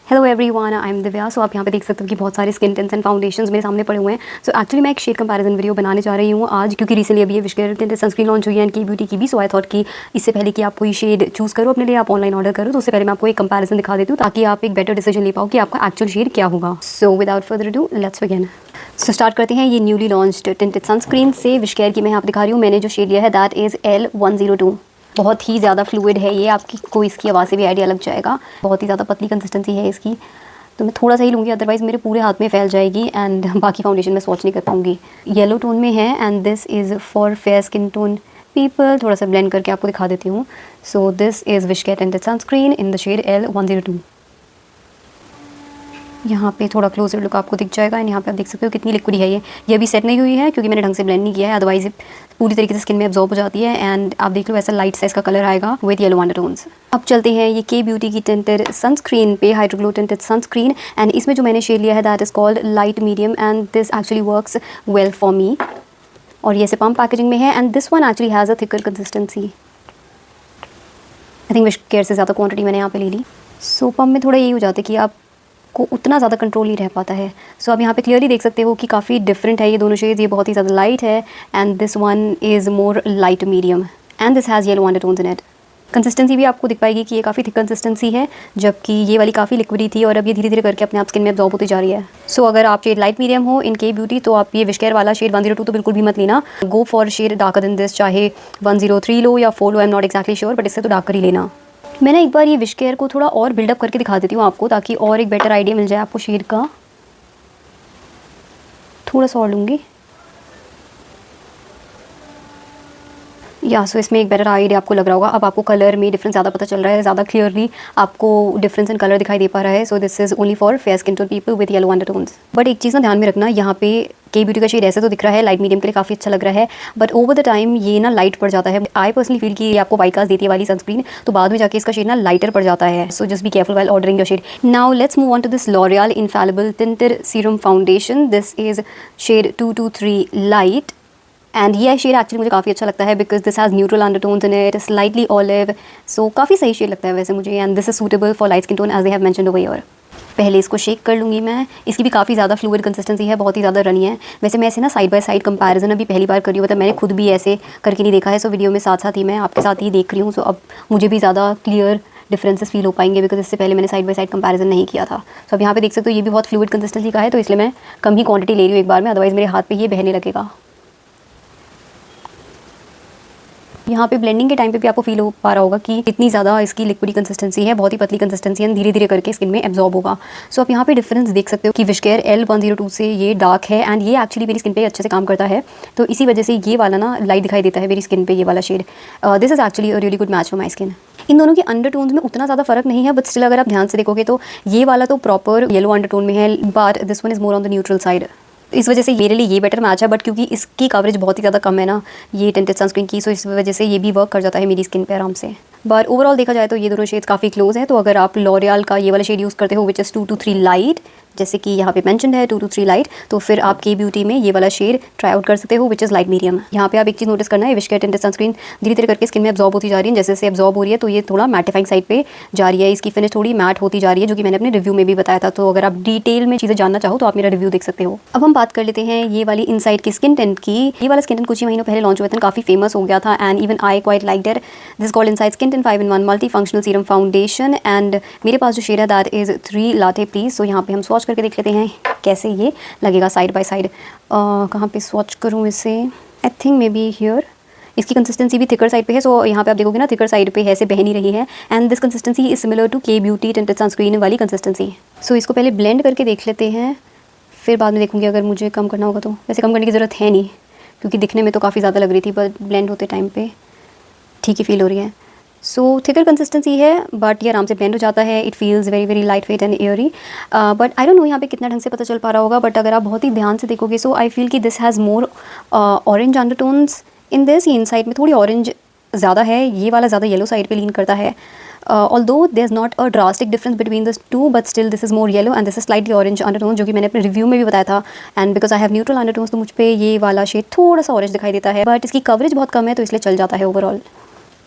Hello everyone, I am Divya. So आप यहाँ पे देख सकते हो कि बहुत सारे स्किन टिंट्स एंड फाउंडेशंस मेरे सामने पड़े हुए हैं। सो एक्चुअली मैं एक शेड कंपैरिजन वीडियो बनाने जा रही हूँ आज, क्योंकि रिसेंटली अभी ये विशकेयर टिंटेड सनस्क्रीन लॉन्च हुई है एंड की ब्यूटी की भी। सो आई थॉट कि इससे पहले कि आप कोई शेड चूज़ करो अपने लिए, आप ऑनलाइन ऑर्डर करो, तो उससे पहले मैं आपको एक कंपैरिजन दिखा देती हूँ ताकि आप एक बेटर डिसीजन ले पाओ कि आपका एक्चुअल शेड क्या होगा। So without further do let's begin. So start करते हैं ये न्यूली लॉन्च्ड टिंटेड सनस्क्रीन से। विशकेयर की मैं यहाँ पे दिखा रही हूँ। मैंने जो शेड लिया है दैट इज़ L102। बहुत ही ज़्यादा फ्लूइड है ये, आपकी को इसकी आवाज़ से भी आइडिया लग जाएगा। बहुत ही ज़्यादा पतली कंसिस्टेंसी है इसकी, तो मैं थोड़ा सा ही लूँगी, अदरवाइज़ मेरे पूरे हाथ में फैल जाएगी एंड बाकी फाउंडेशन में स्वॉच नहीं कर पाऊँगी। येलो टोन में है and this is for fair skin tone people. थोड़ा सा ब्लेंड करके आपको दिखा देती हूँ। So this is WishCare tinted sunscreen in the shade L102। यहाँ पे थोड़ा क्लोजर लुक आपको दिख जाएगा एंड यहाँ पे आप देख सकते हो कितनी लिक्विड है ये अभी सेट नहीं हुई है क्योंकि मैंने ढंग से ब्लेंड नहीं किया है, अदरवाइज पूरी तरीके से स्किन में एब्जॉर्ब हो जाती है। एंड आप देख लो ऐसा लाइट साइज का कलर आएगा विद येलो अंडरटोन्स। अब चलते हैं ये के ब्यूटी की टिंटेड सनस्क्रीन पे, हाइड्रोग्लो टिंटेड सनस्क्रीन। एंड इसमें जो मैंने शेड लिया है that is called light medium and this actually works well for me. और ये ऐसे पम्प पैकेजिंग में है and this one actually has a thicker consistency. I think WishCare से ज़्यादा क्वान्टिटी मैंने यहाँ पे ले ली। सो पम्प में थोड़ा यही हो जाता है कि आप को उतना ज़्यादा कंट्रोल नहीं रह पाता है। सो आप यहाँ पे क्लियरली देख सकते हो कि काफ़ी डिफरेंट है ये दोनों शेड्स। ये बहुत ही ज़्यादा लाइट है and this one is more light medium and this has yellow undertones in it. Consistency भी आपको दिख पाएगी कि ये काफ़ी थिक कंसिस्टेंसी है, जबकि ये वाली काफ़ी लिक्विडी थी और अब ये धीरे धीरे करके अपने आप स्किन में एब्जॉर्ब होती जा रही है। सो अगर आप शेड लाइट मीडियम हो इन के ब्यूटी तो आप ये विशकेयर वाला शेड 102 तो बिल्कुल भी मत लेना। Go for shade darker than this, चाहे 103 लो या 4 लो, I am not exactly sure, but इससे तो डार्कर ही लेना। मैं ना एक बार ये विशकेयर को थोड़ा और बिल्डअप करके दिखा देती हूँ आपको, ताकि और एक बेटर आइडिया मिल जाए आपको शेड का। थोड़ा सा और लूँगी या सो इसमें एक बेटर आइडिया आपको लग रहा होगा। अब आपको कलर में डिफरेंस ज़्यादा पता चल रहा है, ज़्यादा क्लियरली आपको डिफरेंस इन कलर दिखाई दे पा रहा है। So this is only for fair skin tone people with yellow undertones. But एक चीज़ ना ध्यान में रखना, यहाँ पे के ब्यूटी का शेड ऐसे तो दिख रहा है लाइट मीडियम के लिए काफ़ी अच्छा लग रहा है, बट ओवर द टाइम ये ना लाइट पड़ जाता है। आई पर्सनली फील कि ये आपको वाइट कास्ट देती है वाली सनस्क्रीन, तो बाद में जाके इसका शेड ना लाइटर पड़ जाता है। So just be careful while ordering your shade. Now let's move on to this L'Oreal Infallible tinted serum foundation. This is shade 223 light and ये शेड एक्चुअली मुझे काफ़ी अच्छा लगता है because this has neutral undertones in it, slightly olive. So काफ़ी सही shade लगता है वैसे मुझे and this is suitable for light skin tone as they have mentioned over here. पहले इसको शेक कर लूँगी मैं। इसकी भी काफ़ी ज़्यादा फ्लूइड कंसिस्टेंसी है, बहुत ही ज़्यादा रनी है। वैसे मैं ऐसे ना साइड बाय साइड कंपैरिजन अभी पहली बार कर रही हूँ, मतलब मैंने खुद भी ऐसे करके नहीं देखा है। सो वीडियो में साथ साथ ही मैं आपके साथ ही देख रही हूँ। सो अब मुझे भी ज़्यादा क्लियर डिफरेंसेस फील हो पाएंगे बिकॉज इससे पहले मैंने साइड बाय साइड कंपैरिजन नहीं किया था। सो अब यहाँ पे देख सकते हो ये भी बहुत फ्लूइड कंसिस्टेंसी का है, तो इसलिए मैं कम ही क्वांटिटी ले रही हूँ एक बार में, अदरवाइज़ मेरे हाथ पे ये बहने लगेगा। यहाँ पे ब्लेंडिंग के टाइम पे भी आपको फील हो पा रहा होगा कि कितनी ज़्यादा इसकी लिक्विडी कंसिस्टेंसी है, बहुत ही पतली कंसिस्टेंसी है, धीरे धीरे करके स्किन में एब्जॉर्ब होगा। सो आप यहाँ पे डिफरेंस देख सकते हो कि विशकेयर L102 से ये डार्क है एंड ये एक्चुअली मेरी स्किन पे अच्छे से काम करता है, तो इसी वजह से ये वाला ना लाइट दिखाई देता है मेरी स्किन पे, ये वाला shade. This is actually a really good match for my skin. इन दोनों के अंडरटोन्स में उतना ज़्यादा फर्क नहीं है, बट स्टिल अगर आप ध्यान से देखोगे तो ये वाला तो प्रॉपर येलो अंडरटोन में है, but this one is more on the neutral side. इस वजह से मेरे लिए ये बेटर मैच है, बट क्योंकि इसकी कवरेज बहुत ही ज़्यादा कम है ना ये टिंटेड सनस्क्रीन की, सो इस वजह से ये भी वर्क कर जाता है मेरी स्किन पे आराम से। बट ओवरऑल देखा जाए तो ये दोनों शेड्स काफ़ी क्लोज हैं। तो अगर आप लॉरियल का ये वाला शेड यूज़ करते हो विच इज़ 223 लाइट, जैसे कि यहाँ पे मेंशन्ड है 223 लाइट, तो फिर आप के ब्यूटी में ये वाला शेड ट्राई आउट कर सकते हो विच इज़ लाइट मीडियम। यहाँ पे आप एक चीज़ नोटिस करना है, विशकेयर टिंटेड सनस्क्रीन धीरे धीरे करके स्किन में एब्जॉर्ब होती जा रही है। जैसे जैसे एब्जॉर्ब हो रही है तो ये थोड़ा मैटिफाइंग साइड पे जा रही है, इसकी फिनिश थोड़ी मैट होती जा रही है, जो कि मैंने अपने रिव्यू में भी बताया था। तो अगर आप डिटेल में चीज़ें जानना चाहो तो आप मेरा रिव्यू देख सकते हो। अब हम बात कर लेते हैं ये वाली इनसाइड की स्किन टेंट की। ये वाला स्किन टेंट कुछ ही महीनों पहले लॉन्च हुआ था, काफ़ी फेमस हो गया था and even I quite like it. This called inside skin tent 5-in-1 multi functional serum foundation and मेरे पास जो शेड है दैट इज़ 3 लाटे प्लीज। सो यहाँ पे हम स्वॉच करके देख लेते हैं कैसे ये लगेगा साइड बाय साइड। कहाँ पे स्वॉच करूँ इसे, I think may be here. इसकी कंसिस्टेंसी भी थिकर साइड पे है, सो यहाँ पे आप देखोगे ना थिकर साइड पे है, ऐसे बह नहीं रही है and this consistency is similar to K beauty tinted sunscreen वाली कंसिस्टेंसी। सो इसको पहले ब्लेंड करके देख लेते हैं, फिर बाद में देखूँगी अगर मुझे कम करना होगा तो। वैसे कम करने की ज़रूरत है नहीं क्योंकि दिखने में तो काफ़ी ज़्यादा लग रही थी, पर ब्लेंड होते टाइम पे ठीक ही फील हो रही है। सो थिकर कंसिस्टेंसी है बट ये आराम से ब्लेंड हो जाता है। It feels very very light weight and Airy, but I don't know यहाँ पे कितना ढंग से पता चल पा रहा होगा, बट अगर आप बहुत ही ध्यान से देखोगे सो आई फील कि this has more orange undertones in this. ये इनसाइड में थोड़ी ऑरेंज ज़्यादा है, ये वाला ज़्यादा येलो साइड पे लीन करता है। Although there is not a drastic difference between this two, but still this is more yellow and this is slightly orange undertone, जो कि मैंने अपने रिव्यू में भी बताया था। And because I have neutral undertones तो मुझ पे ये वाला शेड थोड़ा सा ऑरेंज दिखाई देता है, बट इसकी कवरेज बहुत कम है तो इसलिए चल जाता है ओवरऑल।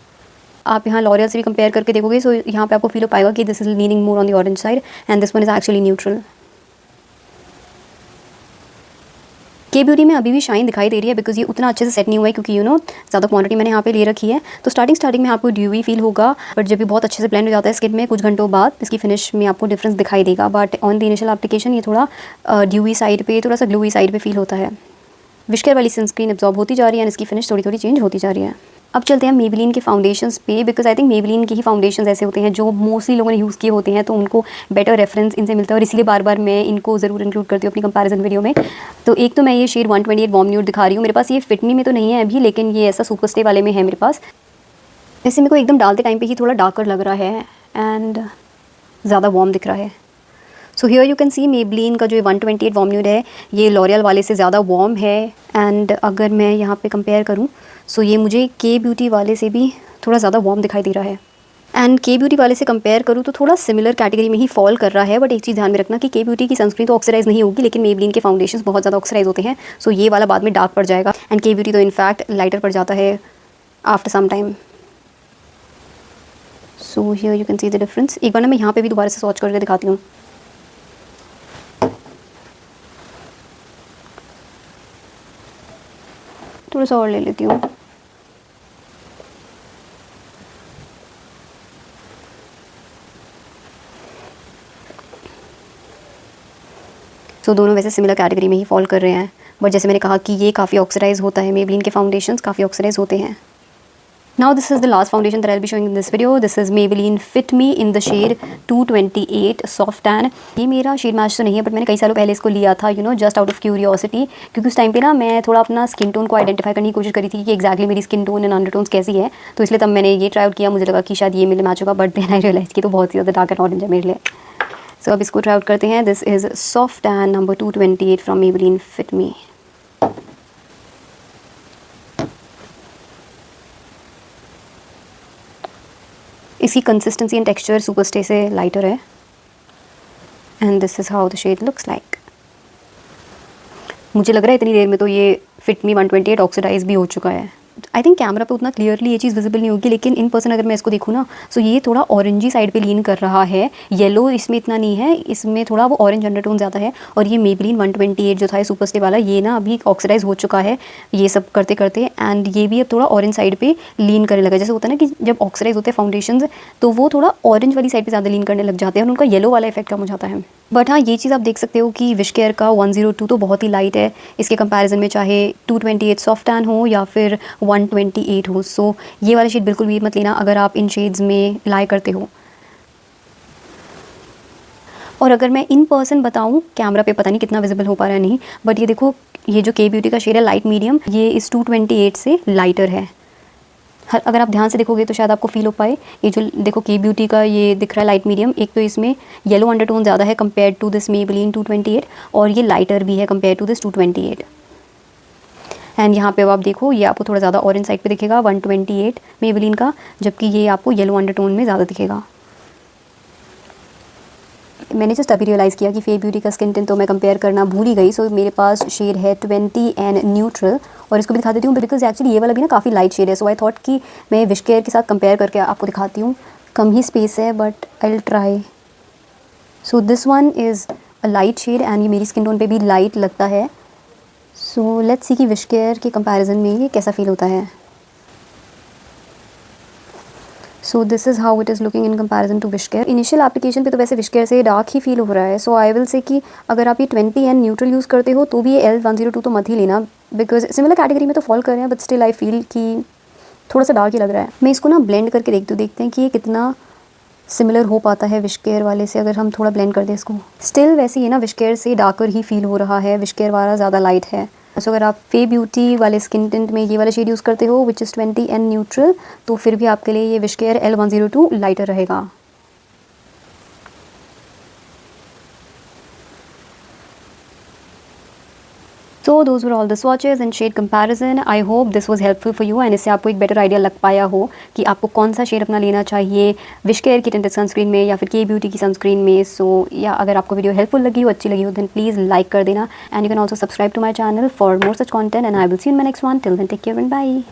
आप यहाँ लॉरियल से भी कंपेयर करके देखोगे, सो यहाँ पे आपको फील हो पाएगा कि this is leaning more on the orange side and this one is actually neutral. के ब्यूटी में अभी भी शाइन दिखाई दे रही है बिकॉज ये उतना अच्छे से सेट नहीं हुआ है, क्योंकि ज़्यादा क्वांटिटी मैंने यहाँ पे ले रखी है। तो स्टार्टिंग में आपको ड्यूवी फील होगा, बट जब भी बहुत अच्छे से ब्लेंड हो जाता है स्किन में कुछ घंटों बाद, इसकी फिनिश में आपको डिफरेंस दिखाई देगा। But on the initial application ये थोड़ा ड्यूवी साइड पे, थोड़ा सा ग्लोई साइड पे फील होता है। विशकेयर वाली सनस्क्रीन एब्जॉर्ब होती जा रही है एंड इसकी फिनिश थोड़ी थोड़ी चेंज होती जा रही है। अब चलते हैं मेबेलिन के फाउंडेशंस पे, बिकॉज आई थिंक मेबेलिन के ही फाउंडेशंस ऐसे होते हैं जो मोस्टली लोगों ने यूज़ किए होते हैं, तो उनको बेटर रेफरेंस इनसे मिलता है और इसीलिए बार बार मैं इनको ज़रूर इंक्लूड करती हूँ अपनी कंपैरिजन वीडियो में। तो एक तो मैं ये शेड 128 वार्म न्यूड दिखा रही हूँ, मेरे पास ये फिट मी में तो नहीं है अभी, लेकिन ये ऐसा सुपर स्टे वाले में है मेरे पास। वैसे मेरे को एकदम डालते टाइम पर ही थोड़ा डार्कर लग रहा है एंड ज़्यादा वार्म दिख रहा है। सो here you can C Maybelline का जो 128 वार्म न्यूड है ये लॉरियल वाले से ज़्यादा वार्म है। एंड अगर मैं यहाँ पे कंपेयर करूँ सो ये मुझे के ब्यूटी वाले से भी थोड़ा ज़्यादा वार्म दिखाई दे रहा है। एंड के ब्यूटी वाले से कंपेयर करूँ तो थोड़ा सिमिलर कैटेगरी में ही फॉल कर रहा है। बट एक चीज़ ध्यान में रखना कि के ब्यूटी की सनस्क्रीन तो ऑक्सीडाइज नहीं होगी, लेकिन मेबेलिन के फाउंडेशन बहुत ज़्यादा ऑक्सीडाइज होते हैं, सो ये वाला बाद में डार्क पड़ जाएगा एंड के ब्यूटी तो इनफैक्ट लाइटर पड़ जाता है after some time. So here you can see the difference. एक बार ना मैं यहाँ पे भी दोबारा से स्वॉच करके दिखाती हूँ। थोड़ा सा और ले लेती हूँ। सो दोनों वैसे सिमिलर कैटेगरी में ही फॉल कर रहे हैं, बट जैसे मैंने कहा कि ये काफ़ी ऑक्सीडाइज होता है, मेबेलिन के फाउंडेशंस काफ़ी ऑक्सीडाइज होते हैं। Now this is the last foundation that I'll be showing in this video. This is Maybelline Fit Me in the shade 228 Soft Tan. ये मेरा शेड मैच तो नहीं है, बट मैंने कई सालों पहले इसको लिया था जस्ट आउट ऑफ क्यूरियोसिटी, क्योंकि उस टाइम पे ना मैं थोड़ा अपना स्किन टोन को आइडेंटिफाई करने की कोशिश करी थी कि एक्जैक्टली मेरी स्किन टोन एंड अंडरटोन्स कैसी है। तो इसलिए तब मैंने ये ट्राई आउट किया, मुझे लगा कि शायद ये मेरे मैच होगा, बट देन आई रियलाइज कि तो बहुत ही ज़्यादा डार्क एंड ऑरेंज है मेरे लिए। सो अब इसको ट्राई आउट करते हैं। This is soft tan number 228 from Maybelline Fit Me। इसकी consistency and texture super stay से लाइटर है and this is how the shade looks like. मुझे लग रहा है इतनी देर में तो ये फिट मी 128 ऑक्सीडाइज भी हो चुका है। आई थिंक कैमरा पे उतना क्लियरली ये चीज़ विजिबल नहीं होगी, लेकिन इन पर्सन अगर मैं इसको देखूँ ना सो ये थोड़ा ऑरेंजी साइड पे लीन कर रहा है। येलो इसमें इतना नहीं है, इसमें थोड़ा वो ऑरेंज अंडरटोन ज़्यादा है। और ये Maybelline 128 जो था सुपर स्टे वाला, ये ना अभी ऑक्सीडाइज हो चुका है ये सब करते करते, एंड ये भी अब थोड़ा ऑरेंज साइड पे लीन करने लगा। जैसे होता है ना कि जब ऑक्सीडाइज होते हैं फाउंडेशन तो वो थोड़ा ऑरेंज वाली साइड पर ज़्यादा लीन करने लग जाते हैं और उनका येलो वाला इफेक्ट कम हो जाता है। बट हाँ, ये चीज़ आप देख सकते हो कि विशकेयर का 102 तो बहुत ही लाइट है इसके कंपैरिजन में, चाहे 228 सॉफ्ट टैन हो या फिर 128 हो। सो ये वाला शेड बिल्कुल भी मत लेना अगर आप इन शेड्स में लाई करते हो। और अगर मैं इन पर्सन बताऊं, कैमरा पे पता नहीं कितना विजिबल हो पा रहा है नहीं, बट ये देखो ये जो के ब्यूटी का शेड है लाइट मीडियम, ये इस 228 से लाइटर है। अगर आप ध्यान से देखोगे तो शायद आपको फील हो पाए, ये जो देखो के ब्यूटी का ये दिख रहा है लाइट मीडियम, एक तो इसमें येलो अंडरटोन ज़्यादा है कंपेयर टू दिस Maybelline 228 और ये लाइटर भी है कंपेयर टू दिस 228। एंड यहाँ पे अब आप देखो ये आपको थोड़ा ज़्यादा ऑरेंज साइड पे दिखेगा 128 Maybelline का, जबकि ये आपको येलो अंडरटोन में ज़्यादा दिखेगा। मैंने जस्ट अभी रियलाइज़ किया कि फे ब्यूटी का स्किन टिन तो मैं कंपेयर करना भूल ही गई। सो मेरे पास शेड है 20 एंड न्यूट्रल, और इसको भी दिखा देती हूँ बिकॉज एक्चुअली ये वाला भी ना काफ़ी लाइट शेड है। सो आई थॉट कि मैं विशकेयर के साथ कंपेयर करके आपको दिखाती हूँ। कम ही स्पेस है but I will try. So this one is a light shade and ये मेरी स्किन टोन पे भी लाइट लगता है। सो लेट्स सी कि विशकेयर के कंपैरिजन में ये कैसा फील होता है। So this is how it is looking in comparison to WishCare. Initial application पे तो वैसे विशकेयर से डार्क ही फील हो रहा है। सो आई विल से कि अगर आप ये 20 एंड न्यूट्रल यूज़ करते हो तो भी ये L102 तो मत ही लेना, बिकॉज सिमिलर कैटेगरी में तो फॉल कर रहे हैं, बट स्टिल आई फील कि थोड़ा सा डार्क ही लग रहा है। मैं इसको ना ब्लेंड करके देखते हैं कि ये कितना सिमिलर हो पाता है विशकेयर वाले से अगर हम थोड़ा ब्लेंड कर दें इसको। स्टिल वैसे ही ना विशकेयर से डार्कर ही फील हो रहा है, विशकेयर वाला ज़्यादा लाइट है। सो अगर आप फे ब्यूटी वाले स्किन टिंट में ये वाला शेड यूज़ करते हो विच इज़ 20 एंड न्यूट्रल, तो फिर भी आपके लिए ये विशकेयर L102 लाइटर रहेगा। So those were all the swatches and shade comparison. I hope this was helpful for you and इससे आपको एक बेटर आइडिया लग पाया हो कि आपको कौन सा शेड अपना लेना चाहिए विशकेयर की टिंटेड सनस्क्रीन में या फिर के ब्यूटी की सनस्क्रीन में। सो या अगर आपको वीडियो हेल्पफुल लगी हो, अच्छी लगी हो, देन प्लीज़ लाइक कर देना and you can also subscribe to my channel for more such content and I will see in my next one. Till then take care and bye.